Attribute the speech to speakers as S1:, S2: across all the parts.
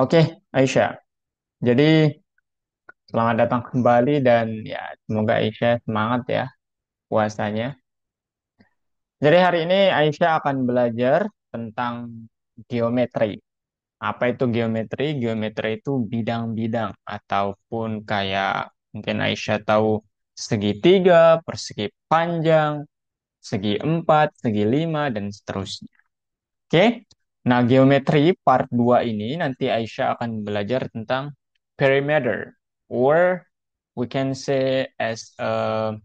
S1: Oke, Aisyah. Jadi selamat datang kembali dan ya semoga Aisyah semangat ya puasanya. Jadi hari ini Aisyah akan belajar tentang geometri. Apa itu geometri? Geometri itu bidang-bidang ataupun kayak mungkin Aisyah tahu segitiga, persegi panjang, segi empat, segi lima, dan seterusnya. Oke? Nah, geometri part 2 ini nanti Aisyah akan belajar tentang perimeter or we can say as uh,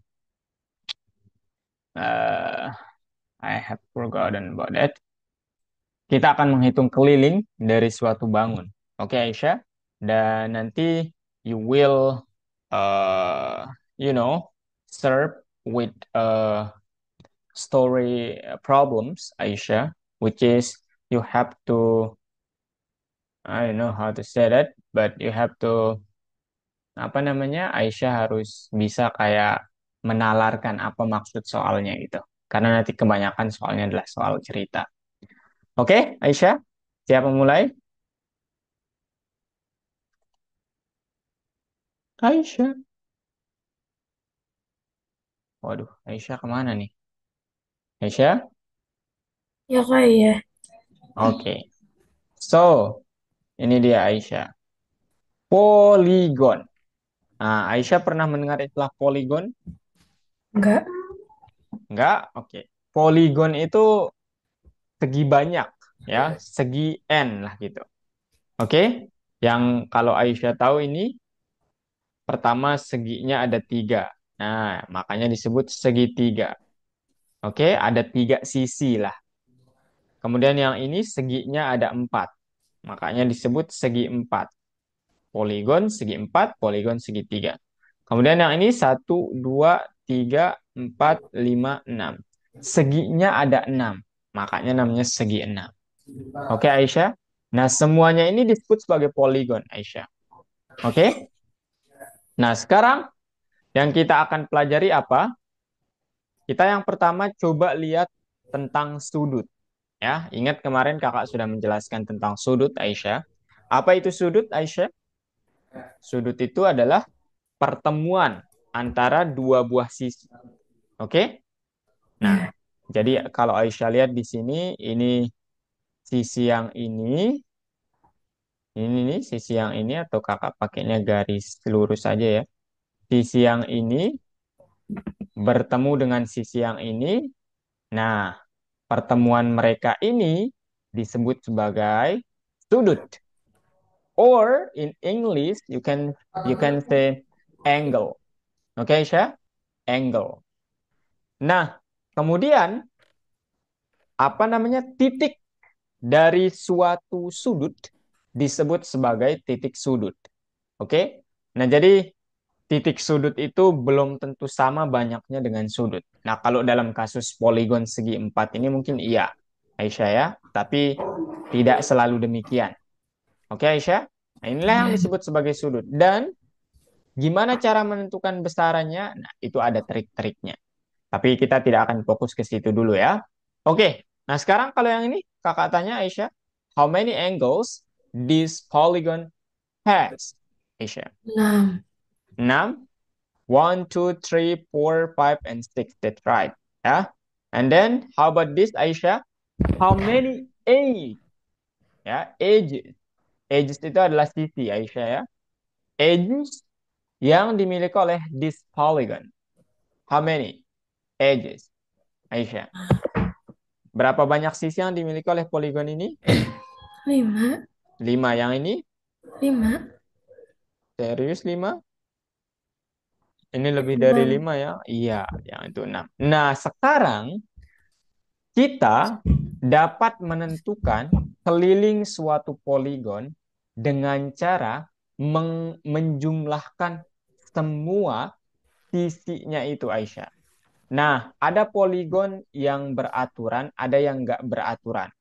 S1: I have forgotten about that. Kita akan menghitung keliling dari suatu bangun. Oke, Aisyah? Dan nanti you will uh, you know serve with story problems, Aisyah, which is you have to I don't know how to say that, but you have to apa namanya? Aisyah harus bisa kayak menalarkan apa maksud soalnya gitu. Karena nanti kebanyakan soalnya adalah soal cerita. Oke, Aisyah, siap memulai? Aisyah. Waduh, Aisyah kemana nih? Aisyah?
S2: Ya kak ya.
S1: Oke. So, ini dia Aisyah. Poligon. Nah, Aisyah pernah mendengar istilah poligon?
S2: Enggak.
S1: Enggak? Oke. Poligon itu segi banyak, ya. Segi N lah gitu. Oke? Yang kalau Aisyah tahu ini, pertama seginya ada tiga. Nah, makanya disebut segitiga. Oke? Ada tiga sisi lah. Kemudian yang ini seginya ada empat. Makanya disebut segi empat. Poligon segi empat, poligon segitiga. Kemudian yang ini satu, dua, tiga, empat, lima, enam. Seginya ada enam. Makanya namanya segi enam. Oke, Aisyah? Nah, semuanya ini disebut sebagai poligon, Aisyah. Oke? Nah, sekarang yang kita akan pelajari apa? Kita yang pertama coba lihat tentang sudut. Ya, ingat kemarin kakak sudah menjelaskan tentang sudut, Aisyah. Apa itu sudut, Aisyah? Sudut itu adalah pertemuan antara dua buah sisi. Oke? Nah,
S2: Ya.
S1: jadi kalau Aisyah lihat di sini, ini sisi yang ini nih sisi yang ini atau kakak pakainya garis lurus saja ya. Sisi yang ini bertemu dengan sisi yang ini. Nah, pertemuan mereka ini disebut sebagai sudut. Or in English, you can say angle. Oke, Aisyah? Angle. Nah, kemudian apa namanya titik dari suatu sudut disebut sebagai titik sudut. Oke? Nah, jadi titik sudut itu belum tentu sama banyaknya dengan sudut. Nah, kalau dalam kasus poligon segi empat ini mungkin iya, Aisyah ya, tapi tidak selalu demikian. Oke, Aisyah? Nah, inilah yang disebut sebagai sudut. Dan gimana cara menentukan besarannya? Nah, itu ada trik-triknya. Tapi kita tidak akan fokus ke situ dulu ya. Oke, nah sekarang kalau yang ini kakak tanya Aisyah, how many angles this polygon has? Aisyah,
S2: 6.
S1: 6. 1, 2, 3, 4, 5, and 6. That's right. Ya. And then, how about this Aisyah? How many edges? Ya, edges. Edges itu adalah sisi Aisyah ya. Edges yang dimiliki oleh this polygon. How many edges? Aisyah. Berapa banyak sisi yang dimiliki oleh poligon ini?
S2: 5.
S1: 5. Yang ini?
S2: 5.
S1: Serius 5? Ini lebih dari
S2: 6.
S1: 5 ya? Iya, yang itu 6. Nah, sekarang kita dapat menentukan keliling suatu poligon dengan cara menjumlahkan semua sisinya itu, Aisyah. Nah, ada poligon yang beraturan, ada yang nggak beraturan.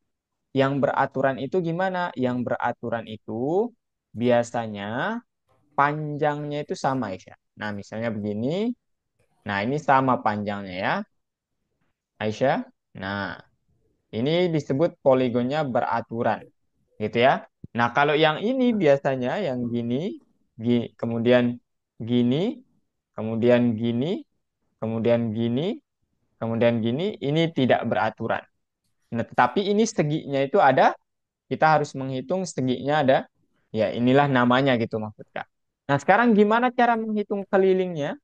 S1: Yang beraturan itu gimana? Yang beraturan itu biasanya panjangnya itu sama, Aisyah. Nah, misalnya begini. Nah, ini sama panjangnya ya, Aisyah. Nah, ini disebut poligonnya beraturan, gitu ya. Nah, kalau yang ini biasanya yang gini, kemudian gini, kemudian gini, kemudian gini, kemudian gini, ini tidak beraturan. Nah, tetapi ini seginya itu ada, kita harus menghitung seginya ada. Ya, inilah namanya gitu maksud Kak. Nah, sekarang gimana cara menghitung kelilingnya?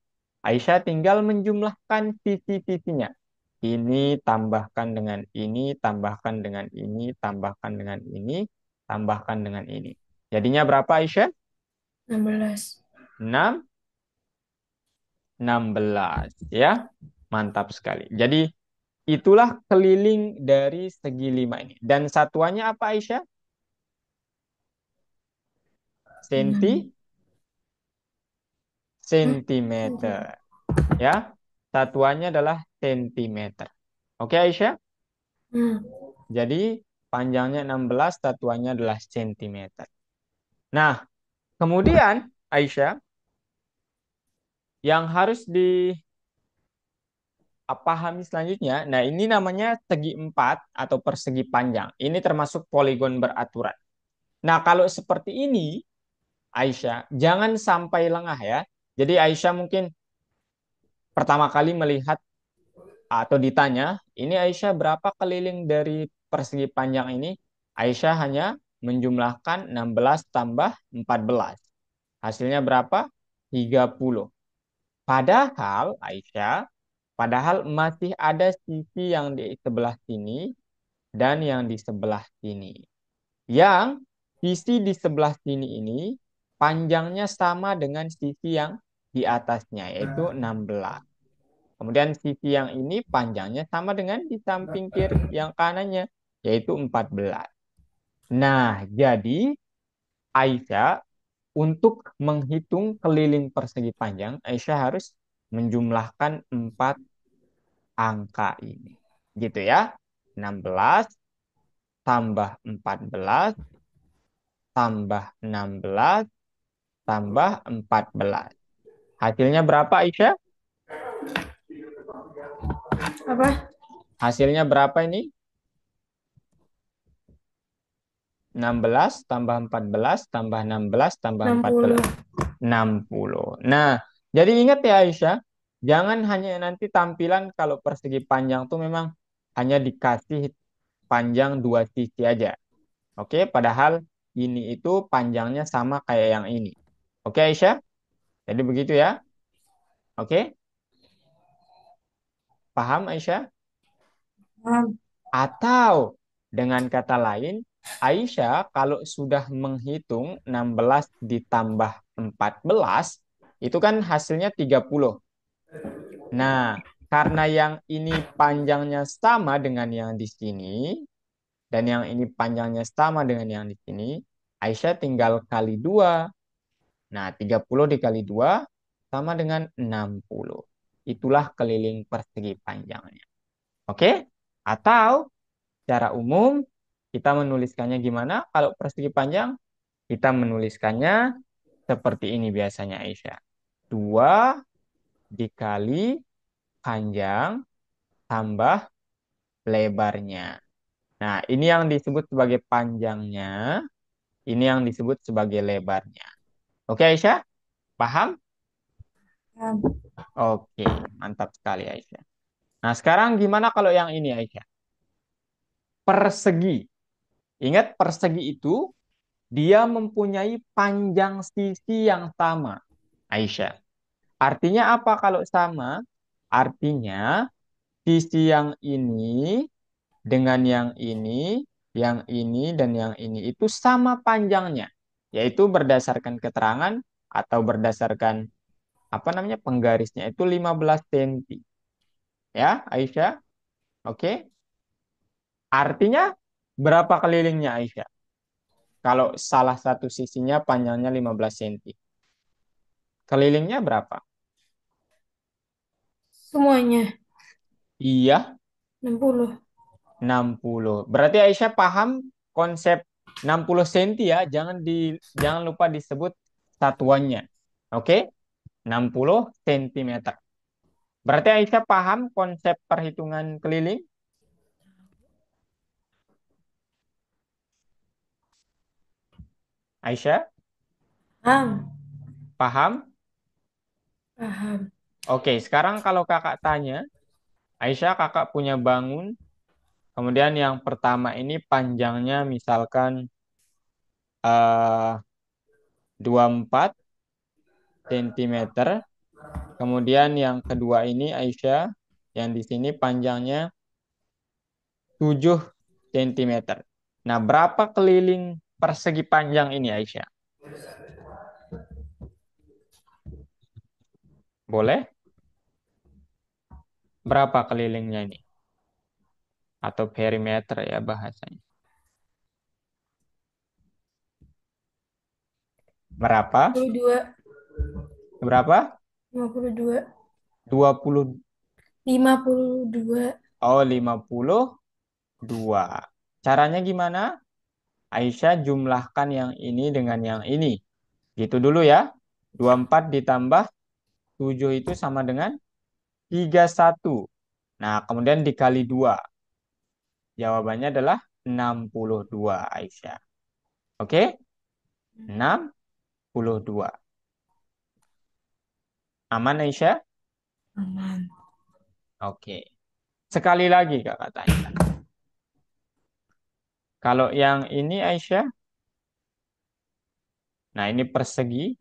S1: Aisyah tinggal menjumlahkan sisi-sisinya. Ini tambahkan dengan ini, tambahkan dengan ini, tambahkan dengan ini, tambahkan dengan ini. Jadinya berapa Aisyah?
S2: 16.
S1: 6, 16. Ya, mantap sekali. Jadi itulah keliling dari segi 5 ini. Dan satuannya apa Aisyah? Senti,
S2: 6. Hah?
S1: sentimeter. Ya, satuannya adalah sentimeter. Oke Aisyah?
S2: Hmm.
S1: Jadi panjangnya 16, satuannya adalah sentimeter. Nah, kemudian Aisyah, yang harus dipahami selanjutnya, nah ini namanya segi empat atau persegi panjang. Ini termasuk poligon beraturan. Nah, kalau seperti ini, Aisyah, jangan sampai lengah ya. Jadi Aisyah mungkin pertama kali melihat atau ditanya, ini Aisyah berapa keliling dari persegi panjang ini? Aisyah hanya menjumlahkan 16 tambah 14. Hasilnya berapa? 30. Padahal masih ada sisi yang di sebelah sini dan yang di sebelah sini. Yang sisi di sebelah sini ini panjangnya sama dengan sisi yang di atasnya, yaitu 16. Kemudian sisi yang ini panjangnya sama dengan di samping kiri yang kanannya, yaitu 14. Nah, jadi Aisyah untuk menghitung keliling persegi panjang, Aisyah harus menjumlahkan 4 angka ini. Gitu ya. 16 tambah 14 tambah 16 tambah 14. Hasilnya berapa Aisyah?
S2: Apa?
S1: Hasilnya berapa ini? 16 tambah 14 tambah 16 tambah
S2: 60.
S1: 14. 60. Nah, jadi ingat ya Aisyah, jangan hanya nanti tampilan kalau persegi panjang tuh memang hanya dikasih panjang dua sisi aja. Oke, padahal ini itu panjangnya sama kayak yang ini. Oke Aisyah, jadi begitu ya. Oke, paham Aisyah?
S2: Paham.
S1: Atau dengan kata lain, Aisyah kalau sudah menghitung 16 ditambah 14, itu kan hasilnya 30. Nah, karena yang ini panjangnya sama dengan yang di sini, dan yang ini panjangnya sama dengan yang di sini, Aisyah tinggal kali 2. Nah, 30 dikali 2 sama dengan 60. Itulah keliling persegi panjangnya. Oke? Atau secara umum, kita menuliskannya gimana? Kalau persegi panjang, kita menuliskannya seperti ini biasanya Aisyah. 2 dikali panjang tambah lebarnya. Nah, ini yang disebut sebagai panjangnya, ini yang disebut sebagai lebarnya. Oke Aisyah, paham?
S2: Paham.
S1: Oke, mantap sekali Aisyah. Nah, sekarang gimana kalau yang ini Aisyah? Persegi. Ingat persegi itu dia mempunyai panjang sisi yang sama, Aisyah. Artinya apa kalau sama? Artinya sisi yang ini dengan yang ini dan yang ini itu sama panjangnya, yaitu berdasarkan keterangan atau berdasarkan apa namanya penggarisnya itu 15 cm. Ya, Aisyah. Oke. Artinya berapa kelilingnya Aisyah? Kalau salah satu sisinya panjangnya 15 cm. Kelilingnya berapa?
S2: Semuanya.
S1: Iya,
S2: 60.
S1: 60. Berarti Aisyah paham konsep 60 cm ya, jangan lupa disebut satuannya. Oke? 60 cm. Berarti Aisyah paham konsep perhitungan keliling? Aisyah,
S2: Paham.
S1: paham?
S2: Paham.
S1: Oke, sekarang kalau kakak tanya, Aisyah kakak punya bangun, kemudian yang pertama ini panjangnya misalkan 24 cm, kemudian yang kedua ini Aisyah, yang di sini panjangnya 7 cm. Nah, berapa keliling persegi panjang ini Aisyah? Boleh? Berapa kelilingnya ini? Atau perimeter ya bahasanya. Berapa?
S2: 52.
S1: Berapa?
S2: 52.
S1: 20.
S2: 52.
S1: Oh, 52. Caranya gimana? Aisyah jumlahkan yang ini dengan yang ini. Gitu dulu ya. 24 ditambah 7 itu sama dengan 31. Nah, kemudian dikali 2. Jawabannya adalah 62 Aisyah. Oke? 62. Aman Aisyah?
S2: Aman.
S1: Oke. Sekali lagi kakak tanya. Kalau yang ini Aisyah, nah ini persegi.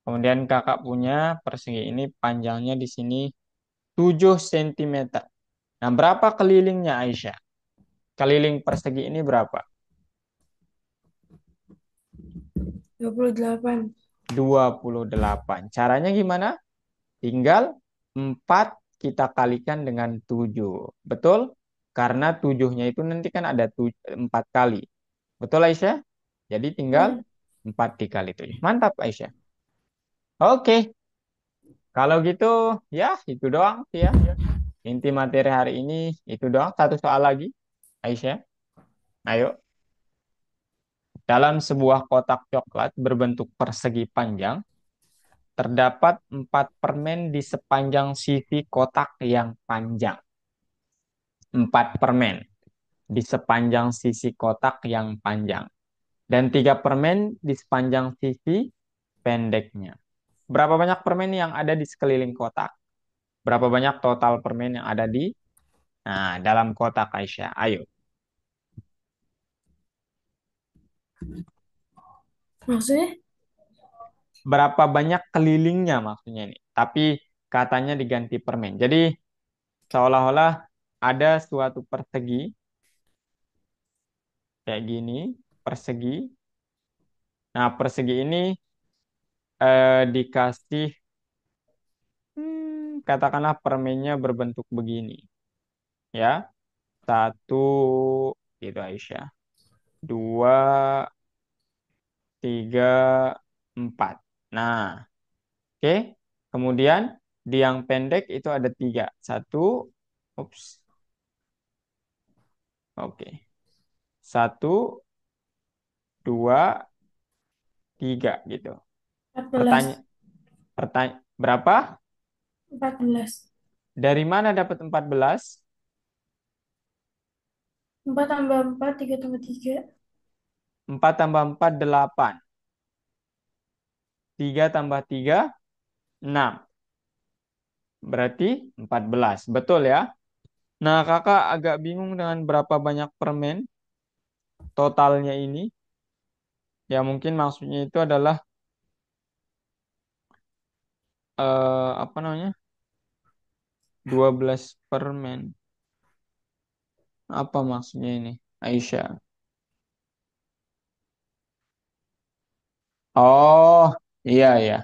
S1: Kemudian kakak punya persegi ini panjangnya di sini 7 cm. Nah, berapa kelilingnya Aisyah? Keliling persegi ini berapa?
S2: 28.
S1: 28. Caranya gimana? Tinggal 4 kita kalikan dengan 7. Betul? Karena 7-nya itu nanti kan ada 4 kali. Betul Aisyah? Jadi tinggal
S2: Hmm.
S1: 4 dikali 7. Mantap Aisyah. Oke, kalau gitu ya itu doang sih ya. Inti materi hari ini itu doang. Satu soal lagi Aisyah. Ayo. Dalam sebuah kotak coklat berbentuk persegi panjang, terdapat 4 permen di sepanjang sisi kotak yang panjang. 4 permen di sepanjang sisi kotak yang panjang. Dan 3 permen di sepanjang sisi pendeknya. Berapa banyak permen yang ada di sekeliling kotak? Berapa banyak total permen yang ada di dalam kotak Aisyah? Ayo.
S2: Maksudnya?
S1: Berapa banyak kelilingnya maksudnya ini? Tapi katanya diganti permen. Jadi seolah-olah ada suatu persegi kayak gini, persegi. Nah, persegi ini dikasih katakanlah permennya berbentuk begini, ya. Satu, gitu Aisyah. Dua, tiga, empat. Nah, oke. Kemudian di yang pendek itu ada tiga. Satu, ups, oke. Satu, dua, tiga gitu.
S2: 14.
S1: Pertanyaan, berapa?
S2: 14.
S1: Dari mana dapat 14?
S2: 4 tambah 4, 3 tambah 3.
S1: 4 tambah 4, 8. 3 tambah 3, 6. Berarti 14. Betul ya? Nah, kakak agak bingung dengan berapa banyak permen totalnya ini. Ya, mungkin maksudnya itu adalah apa namanya? 12 permen. Apa maksudnya ini? Aisyah. Oh, iya ya.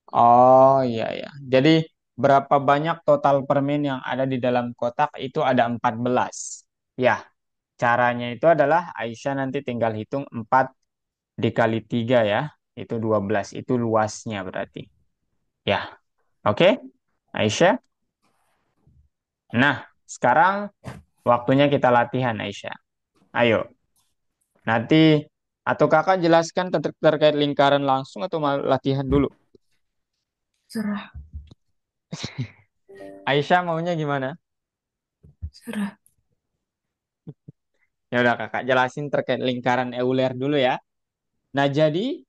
S1: Oh, iya ya. Jadi berapa banyak total permen yang ada di dalam kotak itu ada 14. Ya, caranya itu adalah Aisyah nanti tinggal hitung 4 dikali 3 ya. Itu 12. Itu luasnya berarti. Ya, oke. Aisyah. Nah, sekarang waktunya kita latihan Aisyah. Ayo, nanti atau kakak jelaskan terkait lingkaran langsung atau mau latihan dulu.
S2: Serah.
S1: Aisyah maunya gimana?
S2: Serah.
S1: Ya udah kakak jelasin terkait lingkaran Euler dulu ya. Nah, jadi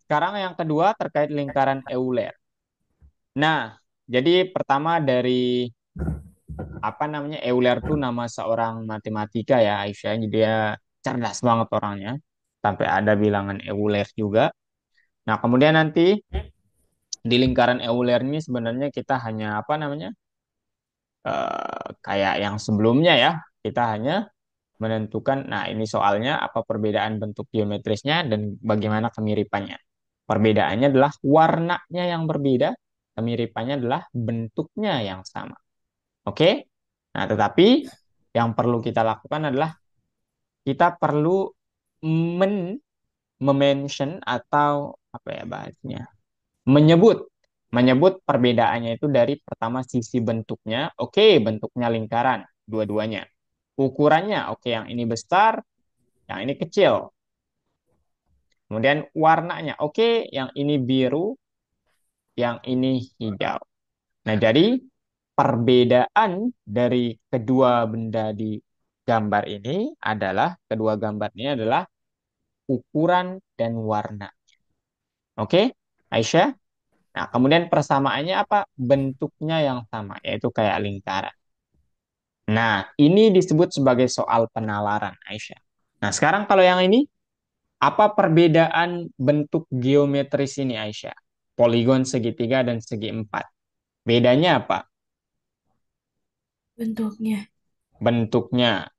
S1: sekarang yang kedua terkait lingkaran Euler. Nah, jadi pertama dari apa namanya Euler tuh nama seorang matematika ya Aisyah. Jadi dia cerdas banget orangnya. Sampai ada bilangan Euler juga. Nah, kemudian nanti di lingkaran Euler ini sebenarnya kita hanya apa namanya kayak yang sebelumnya ya. Kita hanya menentukan, nah ini soalnya apa perbedaan bentuk geometrisnya dan bagaimana kemiripannya. Perbedaannya adalah warnanya yang berbeda, kemiripannya adalah bentuknya yang sama. Oke? Nah, tetapi yang perlu kita lakukan adalah kita perlu men mention atau apa ya bahasnya? Menyebut menyebut perbedaannya itu dari pertama sisi bentuknya, oke, bentuknya lingkaran dua-duanya. Ukurannya, oke, yang ini besar, yang ini kecil. Kemudian warnanya, oke, yang ini biru, yang ini hijau. Nah, jadi perbedaan dari kedua benda di gambar ini adalah kedua gambar ini adalah ukuran dan warna. Oke, Aisyah? Nah, kemudian persamaannya apa? Bentuknya yang sama, yaitu kayak lingkaran. Nah, ini disebut sebagai soal penalaran, Aisyah. Nah, sekarang kalau yang ini, apa perbedaan bentuk geometris ini, Aisyah? Poligon segitiga dan segi empat. Bedanya apa?
S2: Bentuknya.
S1: Bentuknya.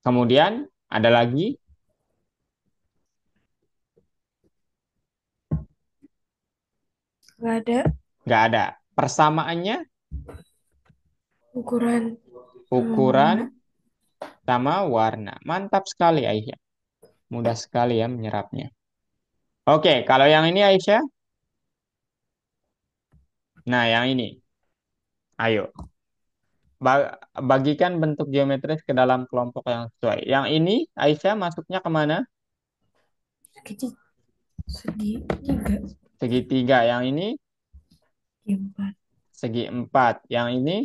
S1: Kemudian ada lagi?
S2: Nggak ada
S1: Nggak ada. Persamaannya,
S2: ukuran sama
S1: ukuran
S2: warna.
S1: sama warna. Mantap sekali, Aisyah. Mudah sekali ya menyerapnya. Oke, kalau yang ini, Aisyah. Nah, yang ini. Ayo. Bagikan bentuk geometris ke dalam kelompok yang sesuai. Yang ini, Aisyah, masuknya kemana?
S2: Segi, segi tiga,
S1: Segitiga. Yang ini,
S2: segi empat,
S1: segi empat. Yang ini,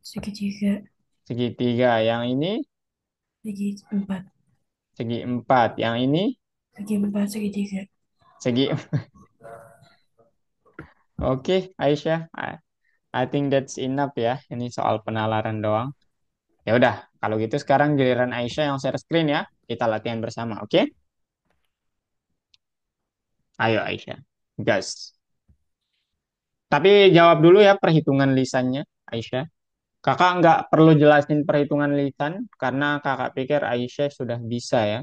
S2: segi tiga,
S1: segitiga. Yang ini,
S2: segi empat,
S1: segi empat. Yang ini,
S2: segi empat, segi tiga.
S1: segi. Oke, Aisyah. I think that's enough ya. Ini soal penalaran doang. Ya udah, kalau gitu sekarang giliran Aisyah yang share screen ya. Kita latihan bersama, oke? Ayo Aisyah, gas. Tapi jawab dulu ya perhitungan lisannya, Aisyah. Kakak nggak perlu jelasin perhitungan lisan karena kakak pikir Aisyah sudah bisa ya.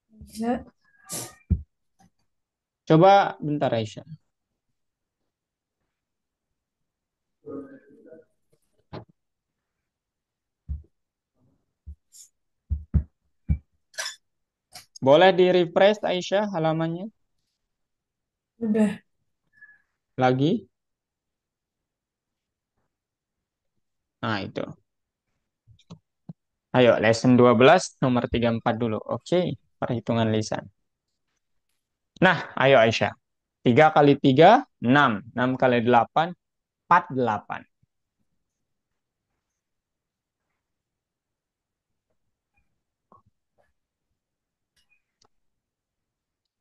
S2: Bisa.
S1: Coba bentar Aisyah. Boleh di-refresh Aisyah halamannya
S2: Udah.
S1: lagi? Nah itu. Ayo lesson 12 nomor 34 dulu. Oke, perhitungan lisan. Nah, ayo Aisyah. 3 kali 3, 6. 6 kali 8, 48.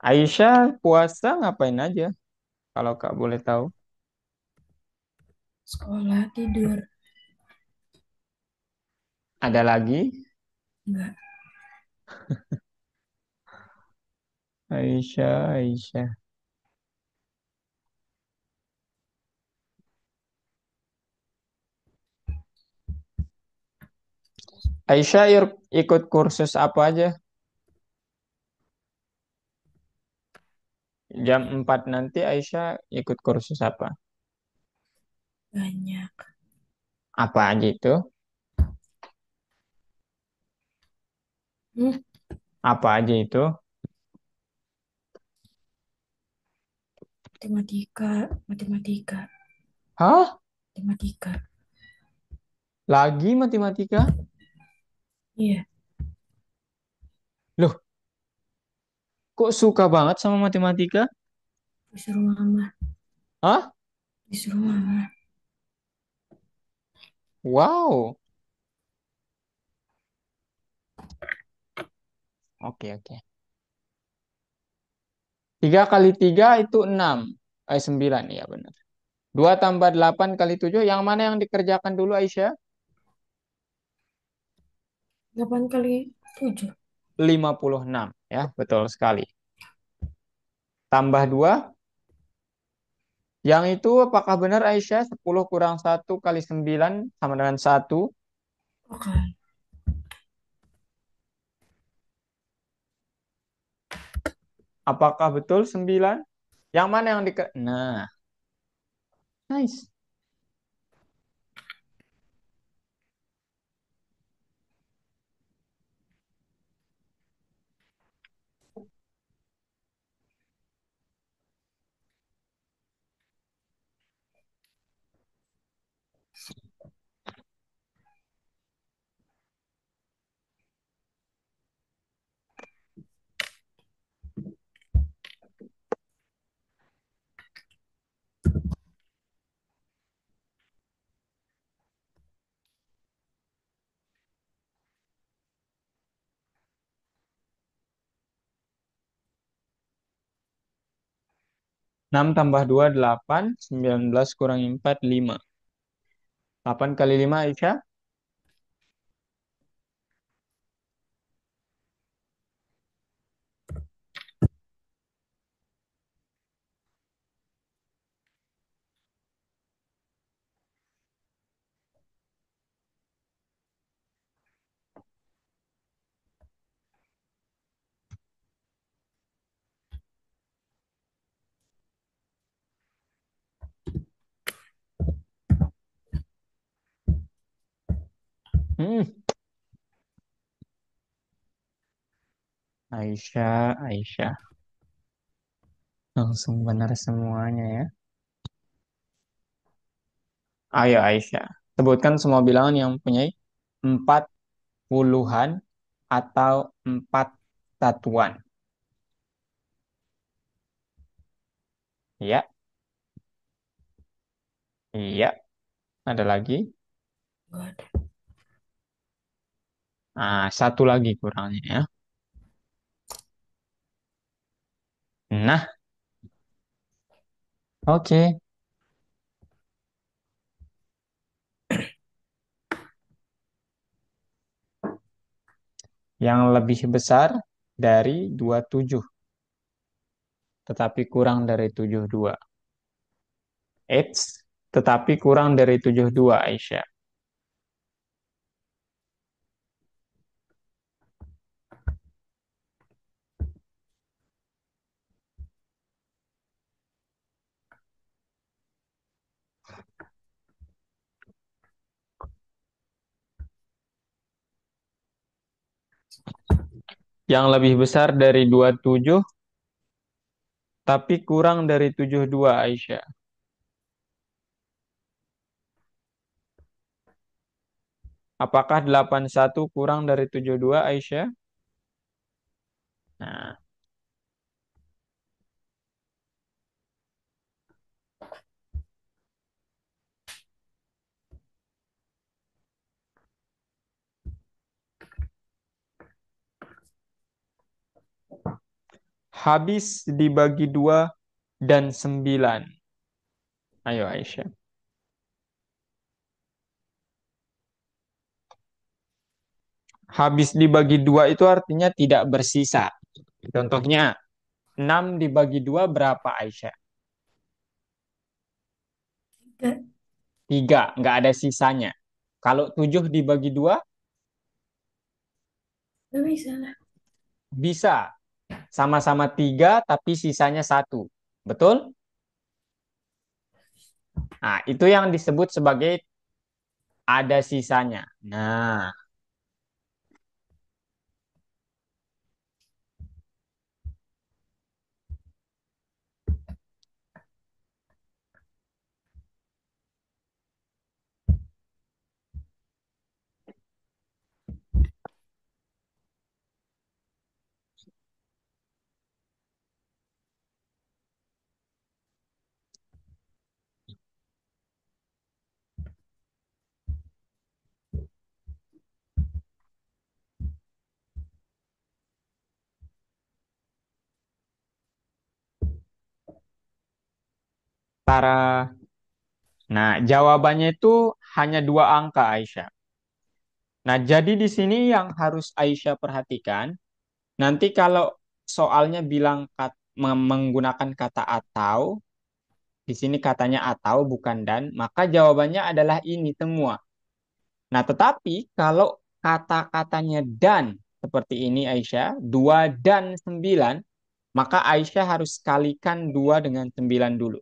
S1: Aisyah puasa ngapain aja? Kalau Kak boleh tahu.
S2: Sekolah tidur.
S1: Ada lagi?
S2: Enggak.
S1: Aisyah, Aisyah. Aisyah ikut kursus apa aja? Jam 4 nanti Aisyah ikut kursus apa?
S2: Banyak.
S1: Apa aja itu?
S2: Hmm,
S1: Apa aja itu?
S2: matematika, matematika,
S1: Hah?
S2: matematika.
S1: Lagi matematika?
S2: Iya,
S1: Loh, kok suka banget sama matematika?
S2: disuruh mama,
S1: Hah?
S2: disuruh mama.
S1: Wow. Oke, oke. 3 kali 3 itu 6. 9, ya benar. 2 tambah 8 kali 7. Yang mana yang dikerjakan dulu, Aisyah?
S2: 8 kali 7.
S1: 56. Ya, betul sekali. Tambah 2. Yang itu apakah benar, Aisyah? 10 kurang 1 kali 9 sama dengan 1.
S2: Oke.
S1: Apakah betul 9? Yang mana yang Nah, nice. Enam tambah 2 8. 19 kurang 4 5. 8 kali 5, Aisyah? Hmm. Aisyah, Aisyah. Langsung benar semuanya ya. Ayo Aisyah. Sebutkan semua bilangan yang mempunyai 4 puluhan atau 4 satuan. Iya, iya. Ada lagi.
S2: Enggak ada.
S1: Nah, satu lagi kurangnya ya. Nah, oke. Yang lebih besar dari 27, tetapi kurang dari 72. Eits, tetapi kurang dari 72, Aisyah. Yang lebih besar dari 27, tapi kurang dari 72, Aisyah. Apakah 81 kurang dari 72, Aisyah? Nah, habis dibagi 2 dan 9. Ayo, Aisyah. Habis dibagi 2 itu artinya tidak bersisa. Contohnya, 6 dibagi 2 berapa, Aisyah?
S2: 3.
S1: 3, nggak ada sisanya. Kalau 7 dibagi 2,
S2: Enggak bisa lah.
S1: bisa. Sama-sama 3, tapi sisanya 1. Betul? Nah, itu yang disebut sebagai ada sisanya. Nah, Tara. Nah, jawabannya itu hanya dua angka, Aisyah. Nah, jadi di sini yang harus Aisyah perhatikan, nanti kalau soalnya bilang menggunakan kata atau, di sini katanya atau bukan dan, maka jawabannya adalah ini semua. Nah, tetapi kalau kata-katanya dan seperti ini Aisyah, 2 dan 9, maka Aisyah harus kalikan 2 dengan 9 dulu.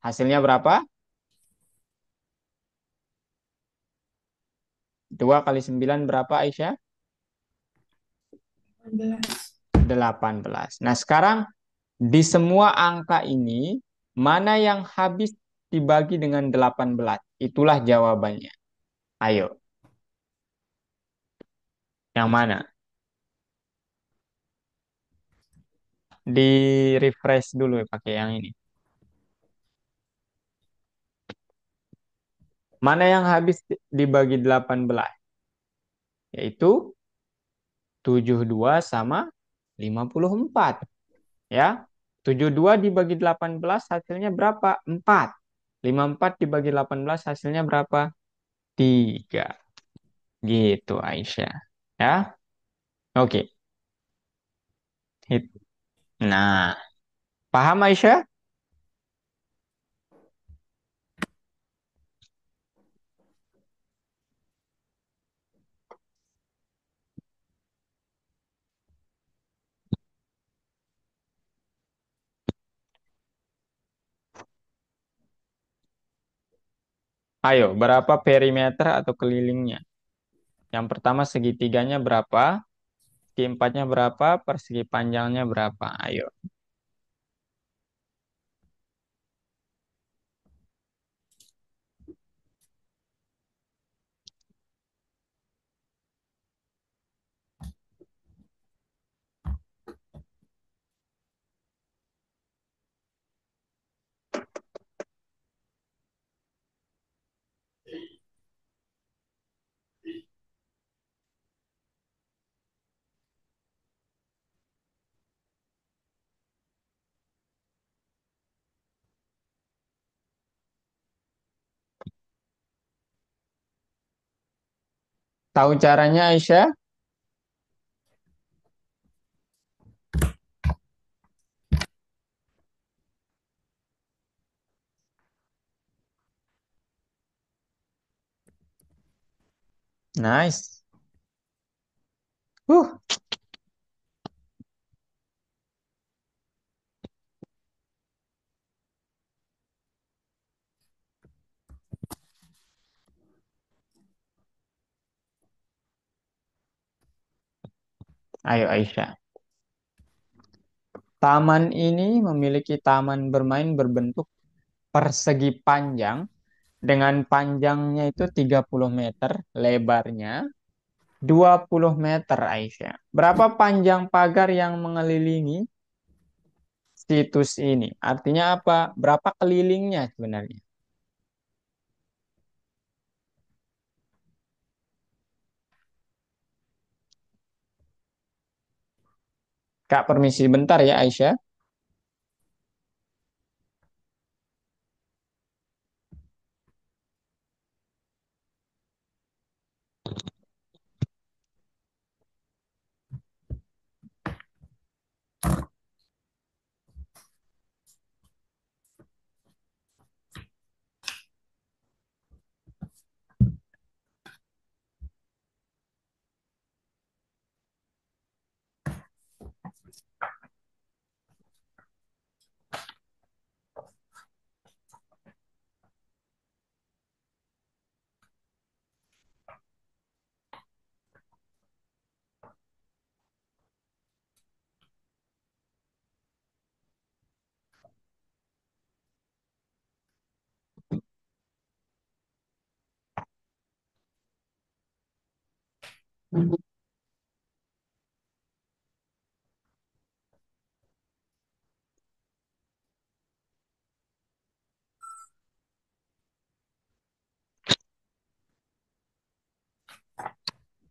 S1: Hasilnya berapa? 2 kali 9 berapa Aisyah?
S2: 18.
S1: 18. Nah, sekarang di semua angka ini, mana yang habis dibagi dengan 18? Itulah jawabannya. Ayo, yang mana? Di refresh dulu ya pakai yang ini. Mana yang habis dibagi 18? Yaitu 72 sama 54. Ya, 72 dibagi 18 hasilnya berapa? 4. 54 dibagi 18 hasilnya berapa? 3. Gitu Aisyah. Ya, oke. Hit. Nah, paham Aisyah? Ayo, berapa perimeter atau kelilingnya? Yang pertama segitiganya berapa? Segi empatnya berapa? Persegi panjangnya berapa? Ayo. Tahu caranya Aisyah? Nice. Uh, ayo Aisyah. Taman ini memiliki taman bermain berbentuk persegi panjang dengan panjangnya itu 30 meter, lebarnya 20 meter Aisyah. Berapa panjang pagar yang mengelilingi situs ini? Artinya apa? Berapa kelilingnya sebenarnya? Kak, permisi bentar ya Aisyah.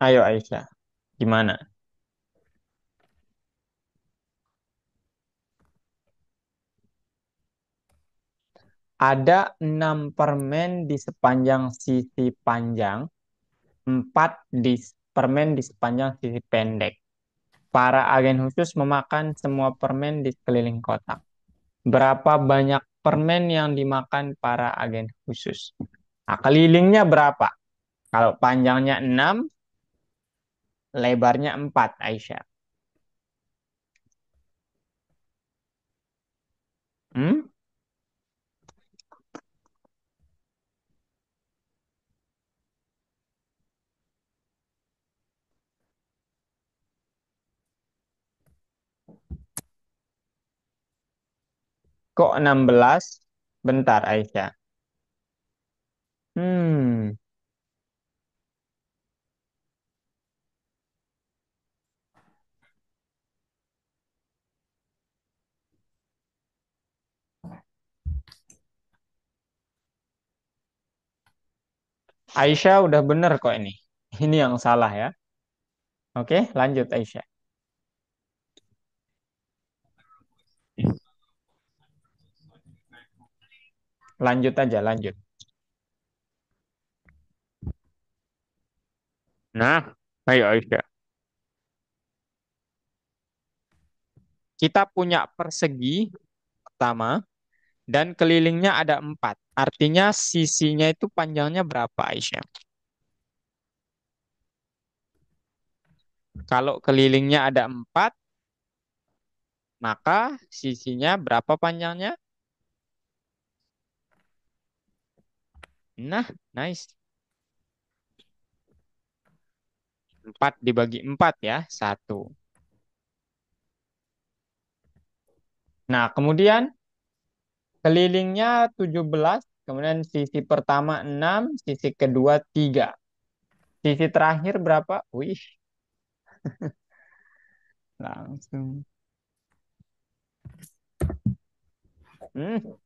S1: Ayo Aisyah, gimana? Ada 6 permen di sepanjang sisi panjang, 4 permen di sepanjang sisi pendek. Para agen khusus memakan semua permen di sekeliling kotak. Berapa banyak permen yang dimakan para agen khusus? Nah, kelilingnya berapa? Kalau panjangnya 6, lebarnya 4, Aisyah. Hmm? Kok 16? Bentar, Aisyah. Hmm, Aisyah udah bener kok ini. Ini yang salah ya. Oke, lanjut Aisyah. Lanjut aja, lanjut. Nah, ayo Aisyah. Kita punya persegi pertama dan kelilingnya ada 4. Artinya sisinya itu panjangnya berapa Aisyah? Kalau kelilingnya ada 4, maka sisinya berapa panjangnya? Nah, nice. 4 dibagi 4 ya, 1. Nah, kemudian kelilingnya 17, kemudian sisi pertama 6, sisi kedua 3. Sisi terakhir berapa? Wih, langsung. Hmm,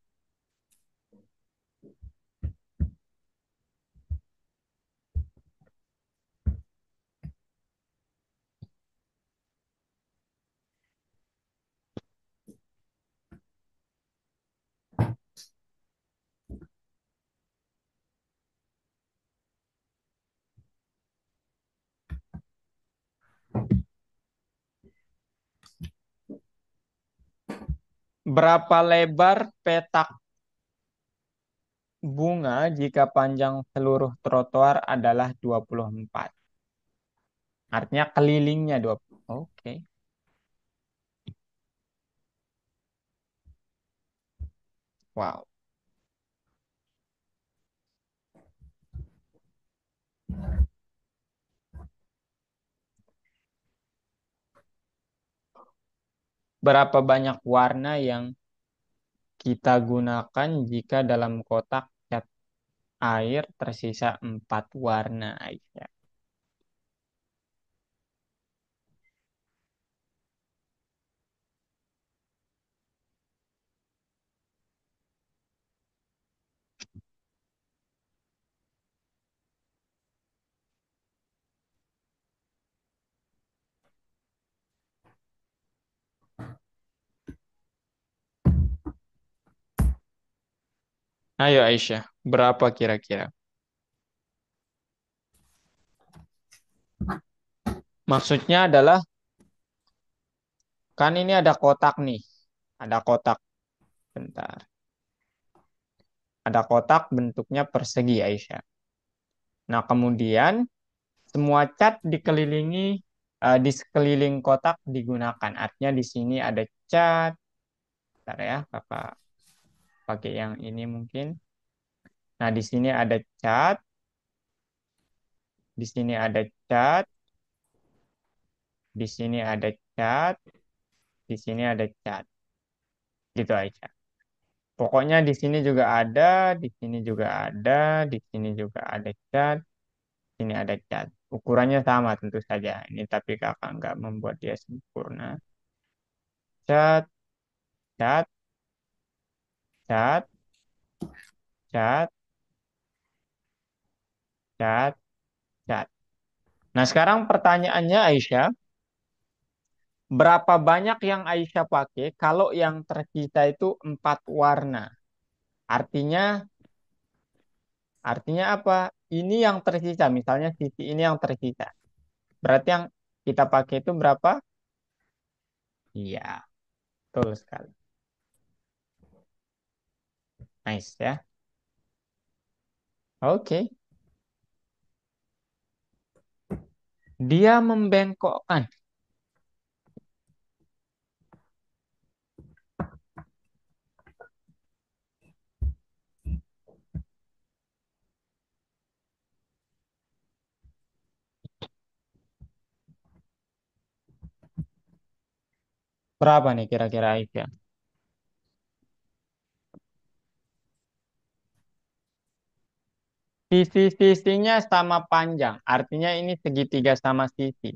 S1: berapa lebar petak bunga jika panjang seluruh trotoar adalah 24? Artinya kelilingnya 20. Oke. Wow. Berapa banyak warna yang kita gunakan jika dalam kotak cat air tersisa 4 warna aja? Ayo Aisyah, berapa kira-kira? Maksudnya adalah, kan ini ada kotak nih. Ada kotak, bentar. Ada kotak bentuknya persegi Aisyah. Nah, kemudian semua cat dikelilingi di sekeliling kotak digunakan. Artinya di sini ada cat. Bentar ya, Kakak pakai yang ini mungkin. Nah, di sini ada cat, di sini ada cat, di sini ada cat, di sini ada cat. Gitu Aisyah. Pokoknya di sini juga ada, di sini juga ada, di sini juga ada cat, sini ada cat. Ukurannya sama tentu saja. Ini tapi kakak nggak membuat dia sempurna. Cat, cat, cat, cat, cat, cat. Nah sekarang pertanyaannya Aisyah, berapa banyak yang Aisyah pakai kalau yang tersisa itu 4 warna? Artinya, artinya apa? Ini yang tersisa. Misalnya sisi ini yang tersisa. Berarti yang kita pakai itu berapa? Iya, betul sekali. Nice ya. Oke. Dia membengkokkan. Berapa nih kira-kira Aisyah? Sisi-sisinya sama panjang. Artinya ini segitiga sama sisi.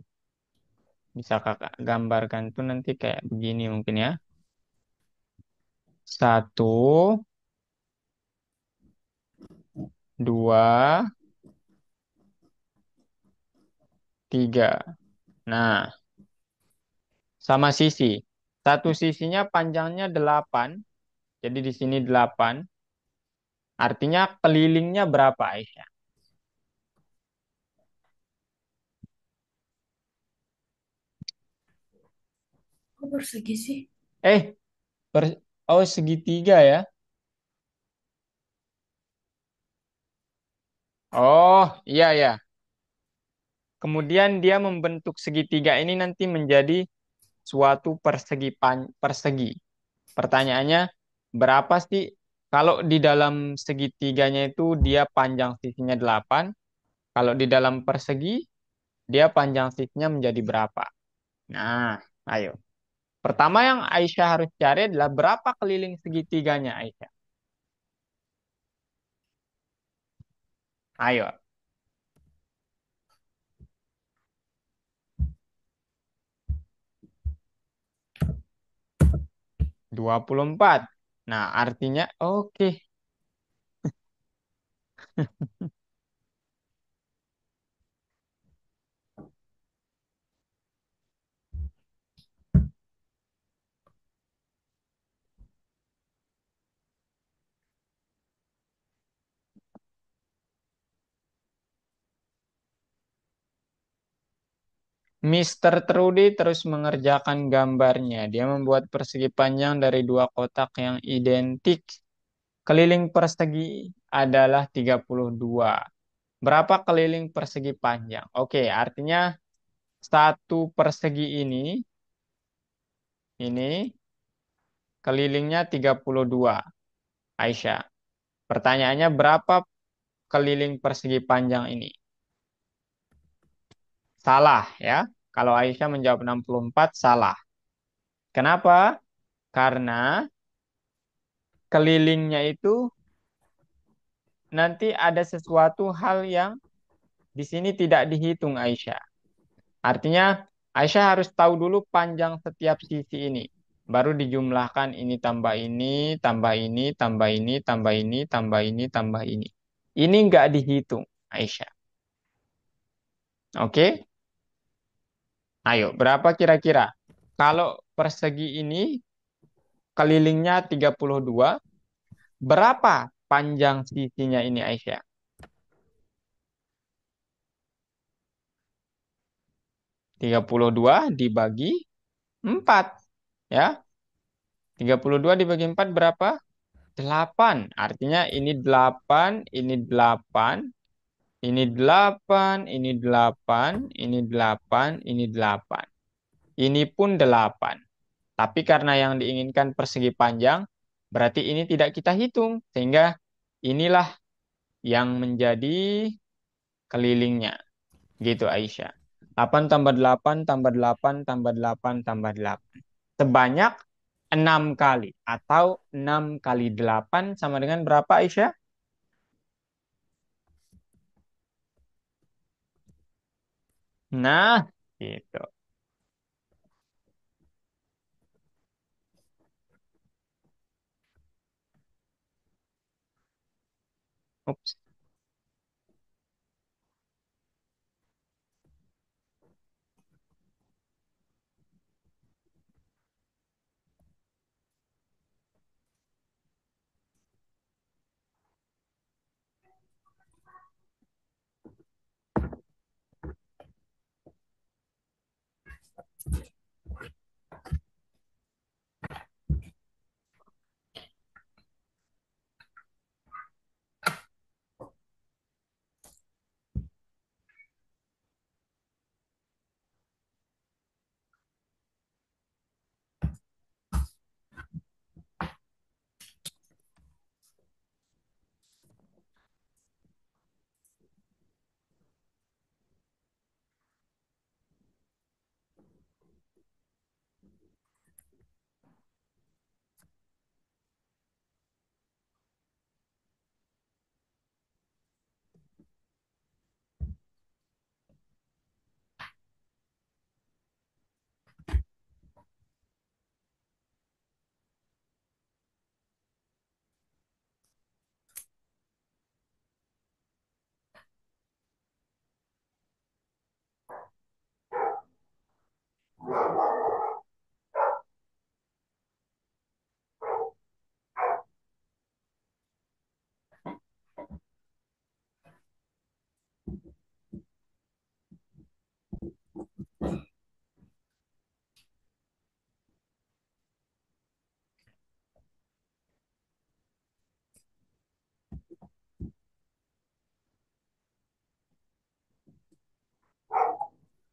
S1: Bisa kakak gambarkan tuh nanti kayak begini mungkin ya. Satu, dua, tiga. Nah, sama sisi. Satu sisinya panjangnya 8. Jadi di sini 8. Artinya kelilingnya berapa Aisyah?
S2: Kok persegi sih?
S1: Eh, oh segitiga ya. Oh, iya ya. Kemudian dia membentuk segitiga ini nanti menjadi suatu persegi. Pertanyaannya, berapa sih kalau di dalam segitiganya itu dia panjang sisinya 8, kalau di dalam persegi dia panjang sisinya menjadi berapa? Nah, ayo. Pertama yang Aisyah harus cari adalah berapa keliling segitiganya Aisyah. Ayo, 24. Nah, artinya oke. Mister Trudy terus mengerjakan gambarnya. Dia membuat persegi panjang dari dua kotak yang identik. Keliling persegi adalah 32. Berapa keliling persegi panjang? Oke, artinya satu persegi ini kelilingnya 32. Aisyah. Pertanyaannya berapa keliling persegi panjang ini? Salah ya. Kalau Aisyah menjawab 64, salah. Kenapa? Karena kelilingnya itu nanti ada sesuatu hal yang di sini tidak dihitung Aisyah. Artinya Aisyah harus tahu dulu panjang setiap sisi ini. Baru dijumlahkan ini tambah ini, tambah ini, tambah ini, tambah ini, tambah ini, tambah ini. Ini nggak dihitung Aisyah. Oke? Ayo, berapa kira-kira? Kalau persegi ini kelilingnya 32, berapa panjang sisinya ini Aisyah? 32 dibagi 4. Ya, 32 dibagi 4 berapa? 8. Artinya ini 8, ini 8, ini 8, ini 8, ini 8, ini 8. Ini pun 8. Tapi karena yang diinginkan persegi panjang, berarti ini tidak kita hitung. Sehingga inilah yang menjadi kelilingnya. Gitu Aisyah. 8 tambah 8 tambah 8 tambah 8 tambah 8. Sebanyak 6 kali. Atau 6 kali 8 sama dengan berapa Aisyah? Nah, gitu. Ups.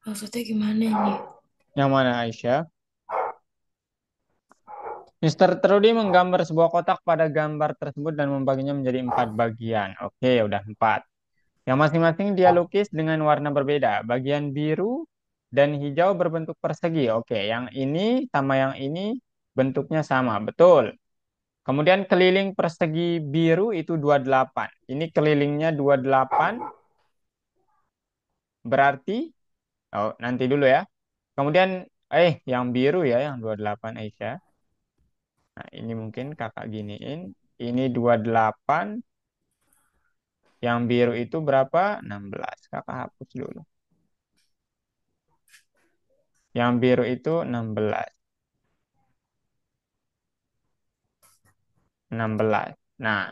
S2: Maksudnya gimana ini?
S1: Yang mana Aisyah? Mister Trudy menggambar sebuah kotak pada gambar tersebut dan membaginya menjadi 4 bagian. Oke, udah 4. Yang masing-masing dia lukis dengan warna berbeda. Bagian biru dan hijau berbentuk persegi. Oke, yang ini sama yang ini bentuknya sama. Betul. Kemudian keliling persegi biru itu 28. Ini kelilingnya 28 berarti, oh nanti dulu ya. Kemudian, yang biru ya, yang 28 Aisyah. Nah, ini mungkin kakak giniin. Ini 28, yang biru itu berapa? 16. Kakak hapus dulu. Yang biru itu 16. 16. Nah,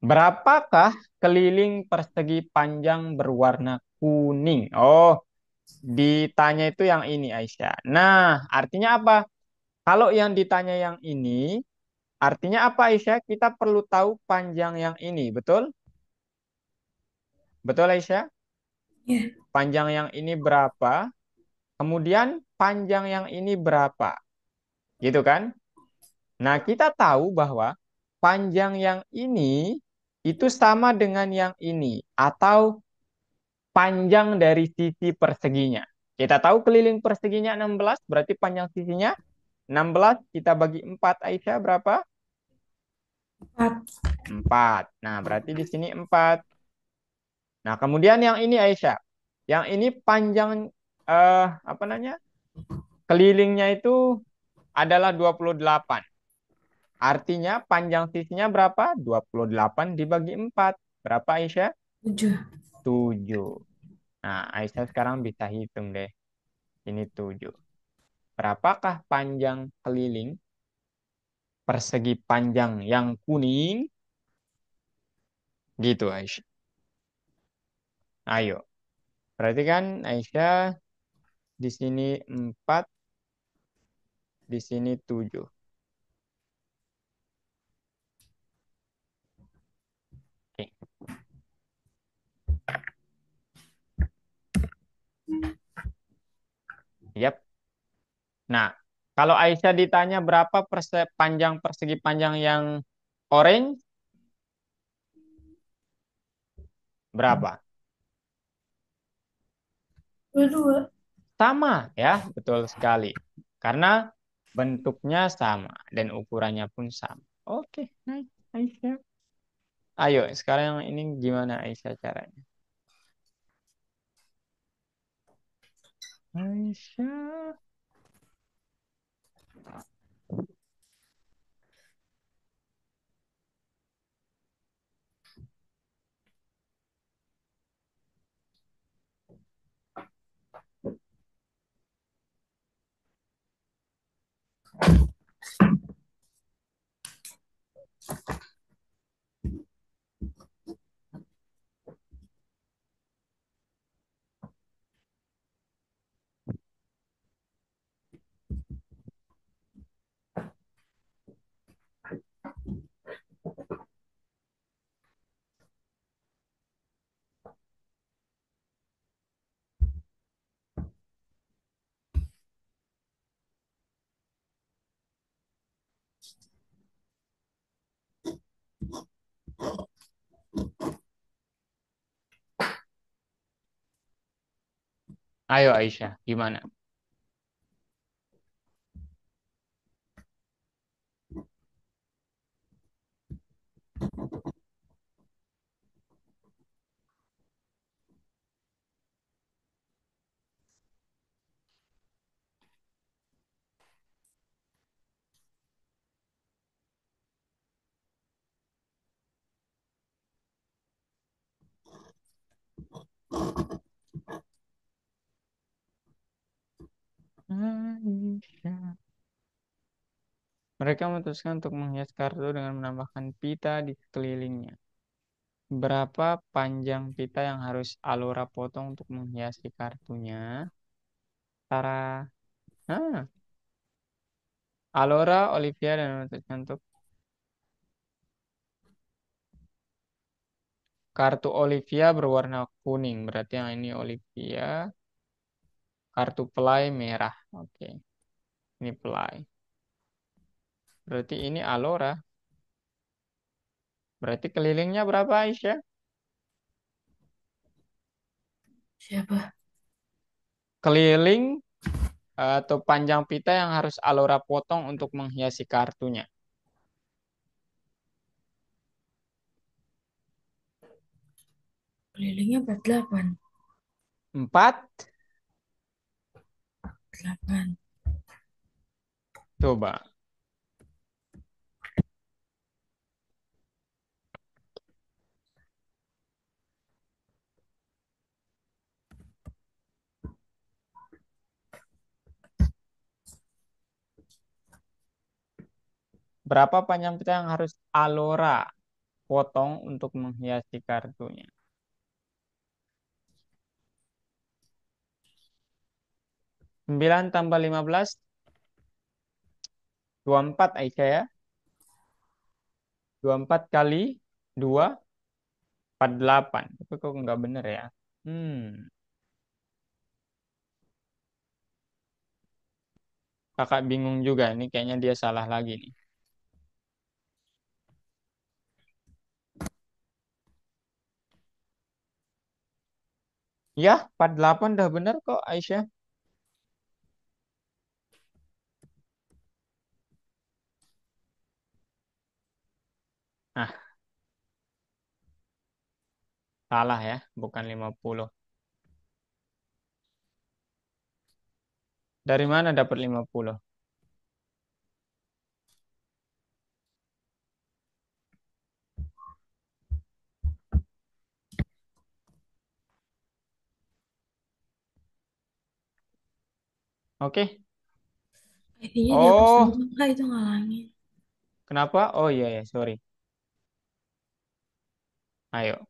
S1: berapakah keliling persegi panjang berwarna kuning? Oh, ditanya itu yang ini Aisyah. Nah, artinya apa? Kalau yang ditanya yang ini, artinya apa Aisyah? Kita perlu tahu panjang yang ini, betul? Betul Aisyah?
S2: Ya,
S1: Panjang yang ini berapa? Kemudian panjang yang ini berapa? Gitu kan? Nah, kita tahu bahwa panjang yang ini itu sama dengan yang ini atau panjang dari sisi perseginya. Kita tahu keliling perseginya 16, berarti panjang sisinya 16 kita bagi 4 Aisyah berapa?
S2: 4.
S1: 4. Nah, berarti di sini 4. Nah, kemudian yang ini Aisyah. Yang ini panjang apa namanya? Kelilingnya itu adalah 28. Artinya panjang sisinya berapa? 28 dibagi 4. Berapa Aisyah?
S2: 7.
S1: 7. Nah, Aisyah sekarang bisa hitung deh. Ini 7. Berapakah panjang keliling persegi panjang yang kuning? Gitu Aisyah. Ayo. Berarti kan Aisyah di sini 4, di sini 7. Oke. Yap. Nah, kalau Aisyah ditanya berapa panjang persegi panjang yang orange, berapa?
S2: 22.
S1: Sama ya, betul sekali. Karena bentuknya sama dan ukurannya pun sama. Oke, nice, Aisyah. Ayo, sekarang ini gimana Aisyah caranya? Aisyah. Ayo Aisyah, gimana? Aisyah. Mereka memutuskan untuk menghias kartu dengan menambahkan pita di sekelilingnya. Berapa panjang pita yang harus Alora potong untuk menghiasi kartunya? Tara. Ah, Alora, Olivia, dan memutuskan untuk kartu Olivia berwarna kuning. Berarti yang ini Olivia. Kartu pelai merah. Oke, ini pelai. Berarti ini Alora. Berarti kelilingnya berapa, Aisyah?
S2: Siapa?
S1: Keliling atau panjang pita yang harus Alora potong untuk menghiasi kartunya.
S2: Kelilingnya 48.
S1: 4.
S2: 8.
S1: Coba. Berapa panjang pita yang harus Alora potong untuk menghiasi kartunya? 9 tambah 15, 24 Aisyah ya. 24 kali 2, 48. Tapi kok nggak bener ya? Hmm, kakak bingung juga. Ini kayaknya dia salah lagi nih. Ya, 48 udah bener kok Aisyah. Nah, salah ya, bukan 50. Dari mana dapat 50? Oke.
S2: Kayaknya dia
S1: Oh,
S2: kesenggol itu ngalangin.
S1: kenapa? Oh iya ya, sorry. Ayo.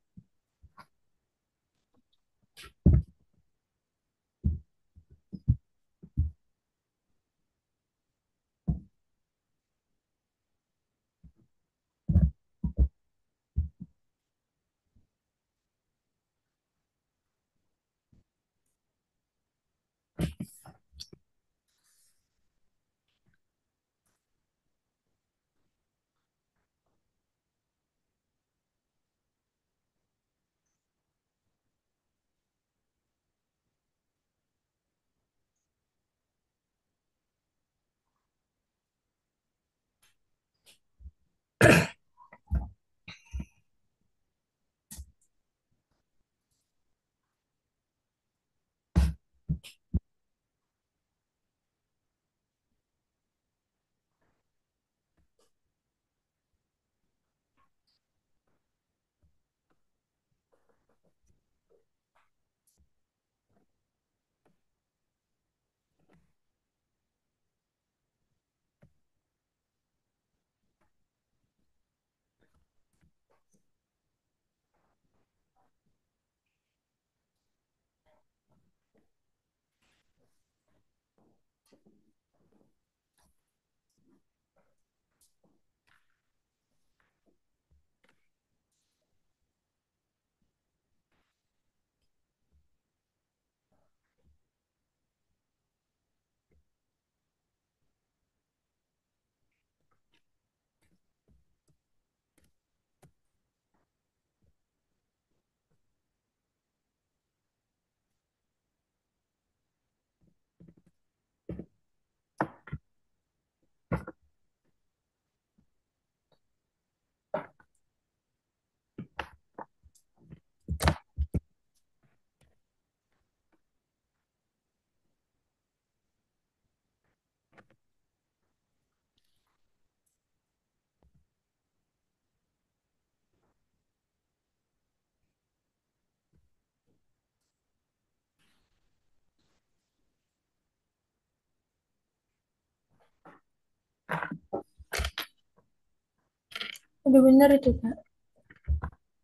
S2: Udah bener itu, Kak.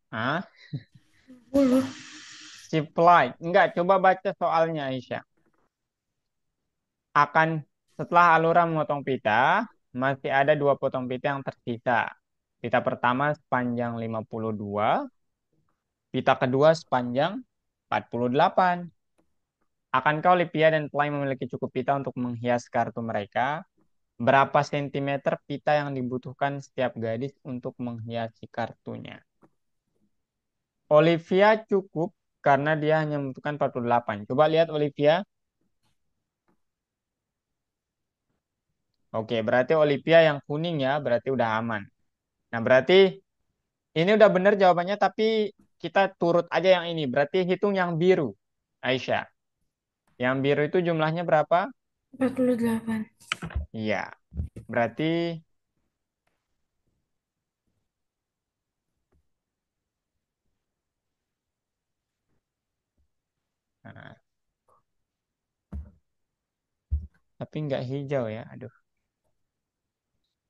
S1: Ah,
S2: 10.
S1: supply. Enggak, coba baca soalnya Aisyah. Akan setelah Alura memotong pita, masih ada dua potong pita yang tersisa. Pita pertama sepanjang 52, pita kedua sepanjang 48. Akankah Olivia dan Play memiliki cukup pita untuk menghias kartu mereka? Berapa sentimeter pita yang dibutuhkan setiap gadis untuk menghiasi kartunya? Olivia cukup karena dia hanya membutuhkan 48. Coba lihat Olivia. Oke, berarti Olivia yang kuning ya, berarti udah aman. Nah, berarti ini udah bener jawabannya, tapi kita turut aja yang ini. Berarti hitung yang biru, Aisyah. Yang biru itu jumlahnya berapa?
S2: 48.
S1: Iya, berarti nah, tapi nggak hijau ya. Aduh,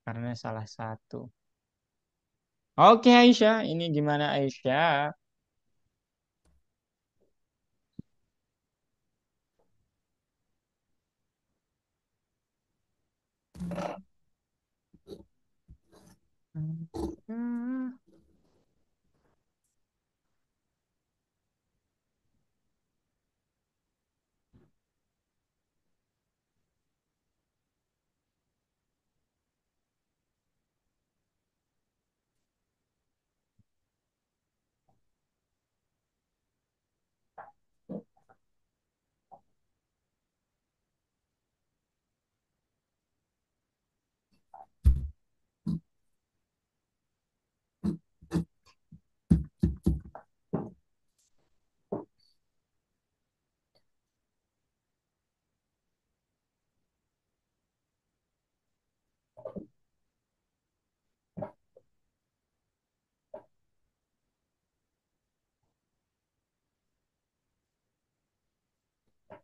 S1: karena salah satu. Oke Aisyah, ini gimana Aisyah? Hmm,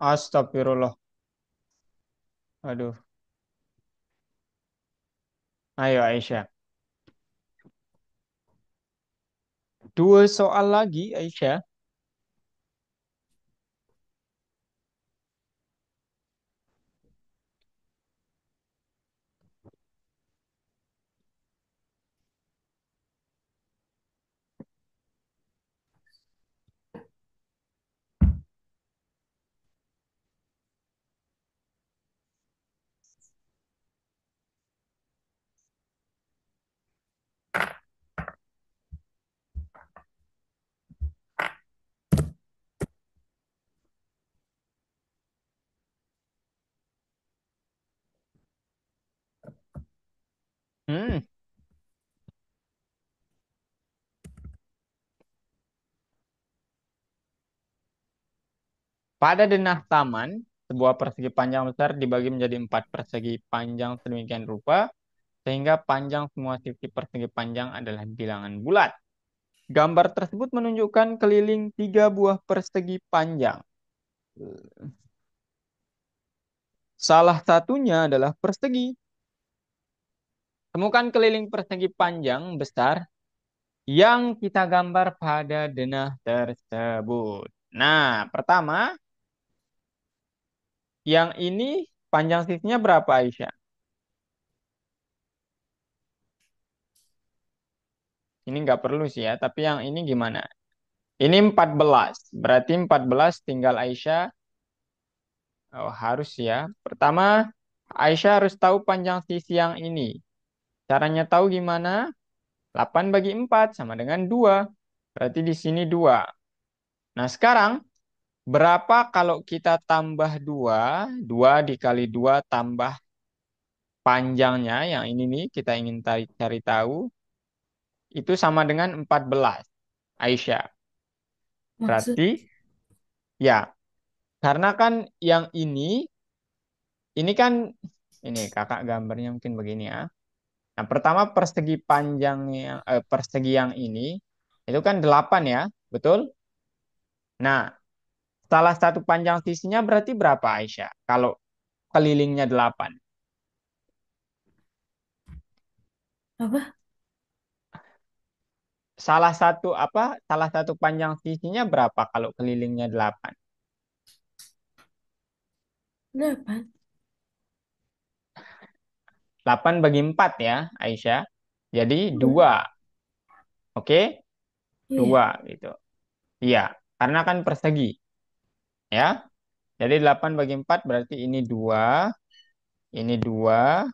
S1: Astagfirullah. Aduh, ayo Aisyah. Dua soal lagi Aisyah. Hmm, pada denah taman, sebuah persegi panjang besar dibagi menjadi empat persegi panjang sedemikian rupa, sehingga panjang semua sisi persegi panjang adalah bilangan bulat. Gambar tersebut menunjukkan keliling tiga buah persegi panjang. Salah satunya adalah persegi. Temukan keliling persegi panjang besar yang kita gambar pada denah tersebut. Nah, pertama, yang ini panjang sisinya berapa, Aisyah? Ini nggak perlu sih ya, tapi yang ini gimana? Ini 14. Berarti 14 tinggal Aisyah. Oh, harus ya. Pertama, Aisyah harus tahu panjang sisi yang ini. Caranya tahu gimana? 8 bagi 4 sama dengan 2. Berarti di sini 2. Nah, sekarang berapa kalau kita tambah 2? 2 dikali 2 tambah panjangnya. Yang ini nih kita ingin cari tahu. Itu sama dengan 14. Aisyah.
S2: Maksud,
S1: Berarti ya, karena kan yang ini kan, ini kakak gambarnya mungkin begini ya. Nah, pertama persegi yang ini itu kan 8 ya, betul? Nah, salah satu panjang sisinya berarti berapa Aisyah? Kalau kelilingnya 8.
S2: apa?
S1: Salah satu apa? Salah satu panjang sisinya berapa kalau kelilingnya 8?
S2: 8.
S1: 8 bagi 4 ya, Aisyah. Jadi
S2: Iya.
S1: 2. Oke?
S2: Iya.
S1: 2 gitu. Iya, karena kan persegi, ya. Jadi 8 bagi 4 berarti ini 2, ini 2,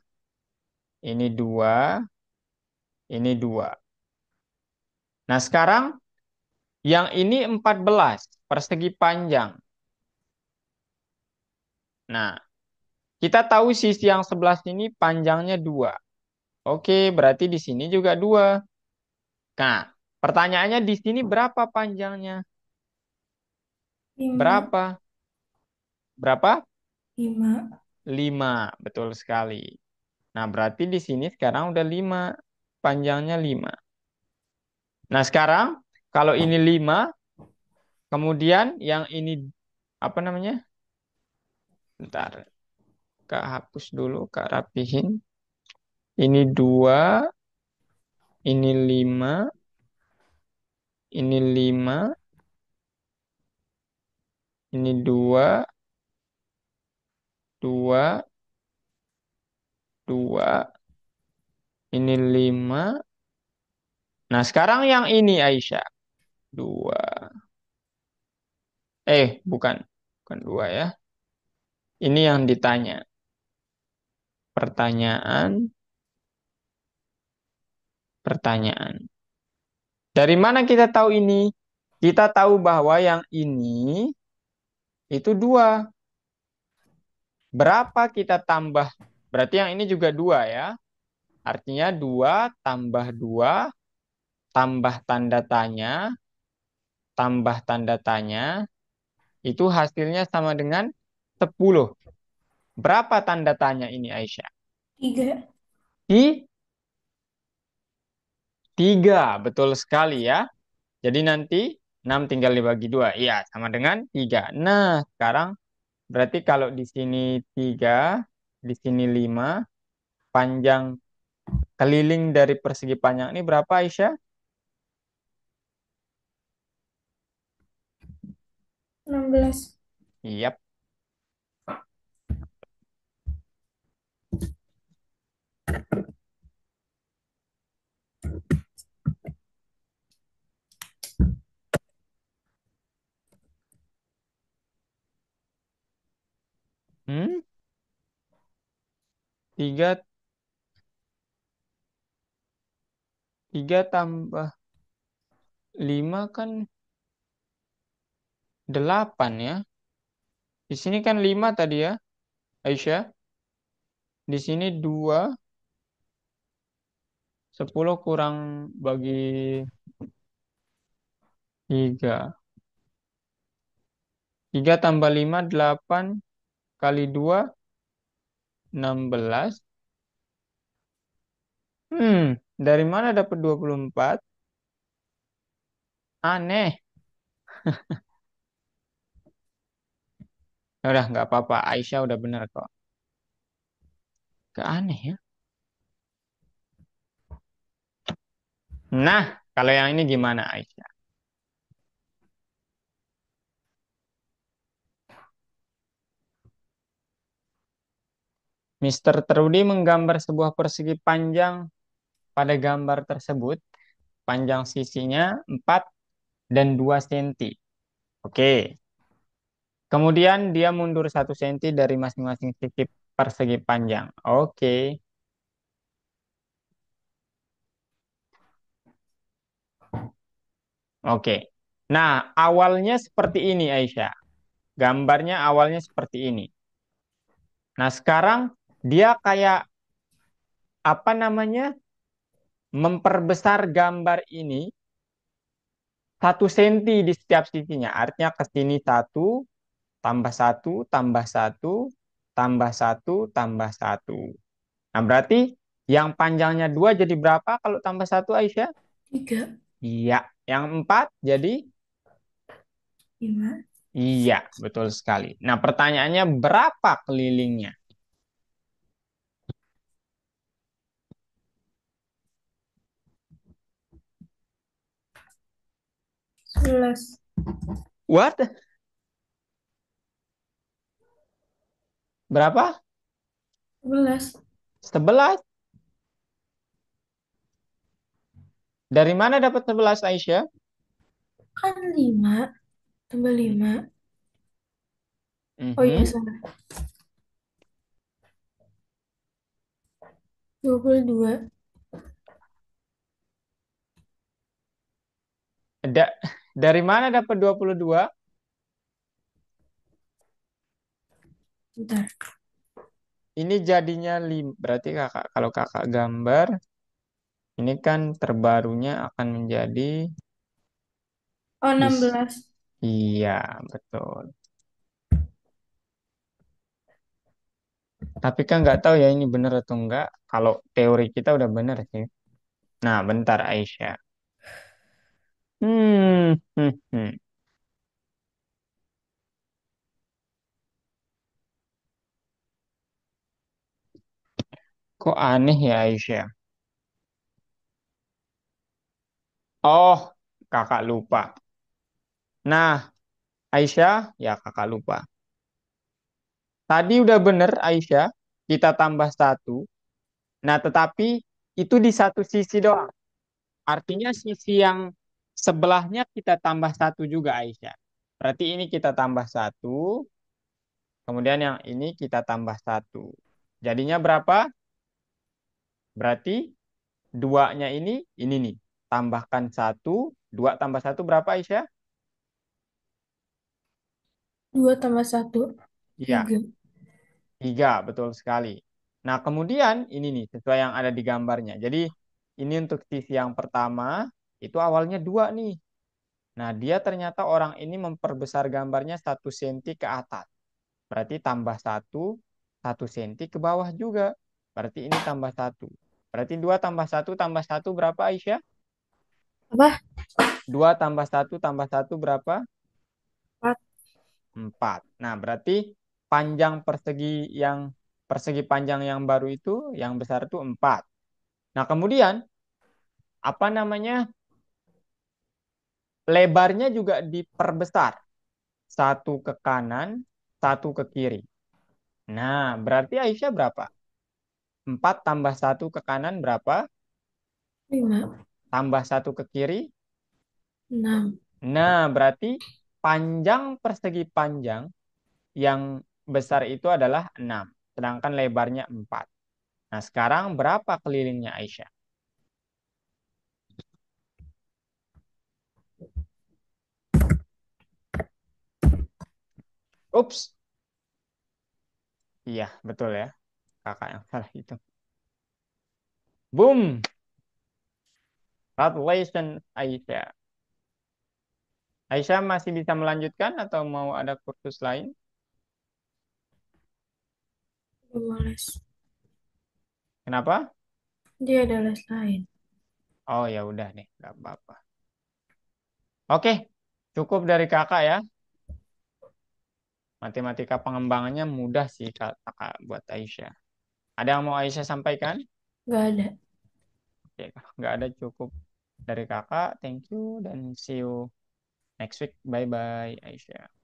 S1: ini 2, ini 2. Nah, sekarang yang ini 14 persegi panjang. Nah, kita tahu sisi yang sebelah sini panjangnya 2. Oke, berarti di sini juga 2. Nah, pertanyaannya di sini berapa panjangnya?
S2: 5.
S1: Berapa? Berapa?
S2: 5.
S1: 5, betul sekali. Nah, berarti di sini sekarang udah 5. Panjangnya 5. Nah, sekarang kalau ini 5, kemudian yang ini apa namanya? Bentar, Kak hapus dulu, Kak rapihin. Ini 2, ini 5, ini 5, ini 2, 2, 2, ini 5. Nah, sekarang yang ini Aisyah. 2. Bukan. Bukan 2 ya. Ini yang ditanya. Pertanyaan, pertanyaan. Dari mana kita tahu ini? Kita tahu bahwa yang ini itu 2. Berapa kita tambah? Berarti yang ini juga 2 ya. Artinya 2 tambah 2 tambah tanda tanya, tambah tanda tanya, itu hasilnya sama dengan 10. Berapa tanda tanya ini Aisyah?
S2: 3.
S1: Di 3, betul sekali ya. Jadi nanti 6 tinggal dibagi 2. Iya, sama dengan 3. Nah, sekarang berarti kalau di sini 3, di sini 5, panjang keliling dari persegi panjang ini berapa Aisyah?
S2: 16.
S1: Iya. Hmm? 3, 3 tambah 5 kan 8 ya. Di sini kan 5 tadi ya, Aisyah. Di sini 2, 10 kurang bagi 3. 3 tambah 5, 8 kali 2, 16. Dari mana dapat 24? Aneh. Ya udah, nggak apa-apa. Aisyah udah benar kok. Gak aneh ya. Nah, kalau yang ini gimana Aisyah? Mister Trudy menggambar sebuah persegi panjang pada gambar tersebut. Panjang sisinya 4 dan 2 senti. Oke. Kemudian dia mundur 1 senti dari masing-masing sisi persegi panjang. Oke. Oke. Nah, awalnya seperti ini Aisyah. Gambarnya awalnya seperti ini. Nah, sekarang dia kayak apa namanya? Memperbesar gambar ini 1 senti di setiap sisinya. Artinya ke sini 1, tambah 1, tambah 1, tambah 1, tambah 1. Nah, berarti yang panjangnya 2 jadi berapa kalau tambah 1 Aisyah?
S2: 3.
S1: Iya. Yang 4 jadi?
S2: 5.
S1: Iya, betul sekali. Nah, pertanyaannya berapa kelilingnya?
S2: 11.
S1: What? Berapa?
S2: 11.
S1: 11. Dari mana dapat 11 Aisyah?
S2: Kan 5 tambah 5. Oh iya,
S1: Mhm.
S2: salah. 22.
S1: Da- dari mana dapat 22?
S2: Bentar.
S1: Ini jadinya berarti kakak, kalau kakak gambar, ini kan terbarunya akan menjadi
S2: Oh, enam
S1: bis.
S2: belas.
S1: Iya, betul. Tapi kan nggak tahu ya ini benar atau enggak. Kalau teori kita udah benar sih. Nah, bentar Aisyah. Hmm, hmm, hmm. Kok aneh ya Aisyah? Oh, kakak lupa. Nah, Aisyah, ya kakak lupa. Tadi udah bener Aisyah, kita tambah satu. Nah, tetapi itu di satu sisi doang. Artinya sisi yang sebelahnya kita tambah satu juga Aisyah. Berarti ini kita tambah satu, kemudian yang ini kita tambah satu. Jadinya berapa? Berarti duanya ini nih. Tambahkan satu, dua tambah satu berapa Aisyah?
S2: 2 tambah satu,
S1: Iya,
S2: 3.
S1: tiga, betul sekali. Nah, kemudian ini nih, sesuai yang ada di gambarnya. Jadi, ini untuk sisi yang pertama, itu awalnya dua nih. Nah, dia ternyata orang ini memperbesar gambarnya 1 senti ke atas. Berarti tambah satu, 1 senti ke bawah juga. Berarti ini tambah satu. Berarti dua tambah satu berapa Aisyah?
S2: Apa?
S1: Dua tambah satu berapa?
S2: 4.
S1: Empat. Nah, berarti panjang persegi panjang yang baru itu, yang besar itu 4. Nah, kemudian apa namanya? Lebarnya juga diperbesar. Satu ke kanan, satu ke kiri. Nah, berarti Aisyah berapa? 4 tambah satu ke kanan berapa?
S2: 5.
S1: Tambah satu ke kiri.
S2: 6.
S1: Nah, berarti panjang persegi panjang yang besar itu adalah 6. Sedangkan lebarnya 4. Nah, sekarang berapa kelilingnya Aisyah? Ups. Iya, betul ya. Kakak yang salah itu. Boom. Congratulations, Aisyah. Aisyah masih bisa melanjutkan atau mau ada kursus lain?
S2: Udah males.
S1: Kenapa?
S2: Dia ada les lain.
S1: Oh ya udah nih, nggak apa-apa. Oke, cukup dari kakak ya. Matematika pengembangannya mudah sih kakak buat Aisyah. Ada yang mau Aisyah sampaikan?
S2: Gak ada.
S1: Oke, kalau nggak ada cukup dari kakak. Thank you dan see you next week. Bye bye Aisyah.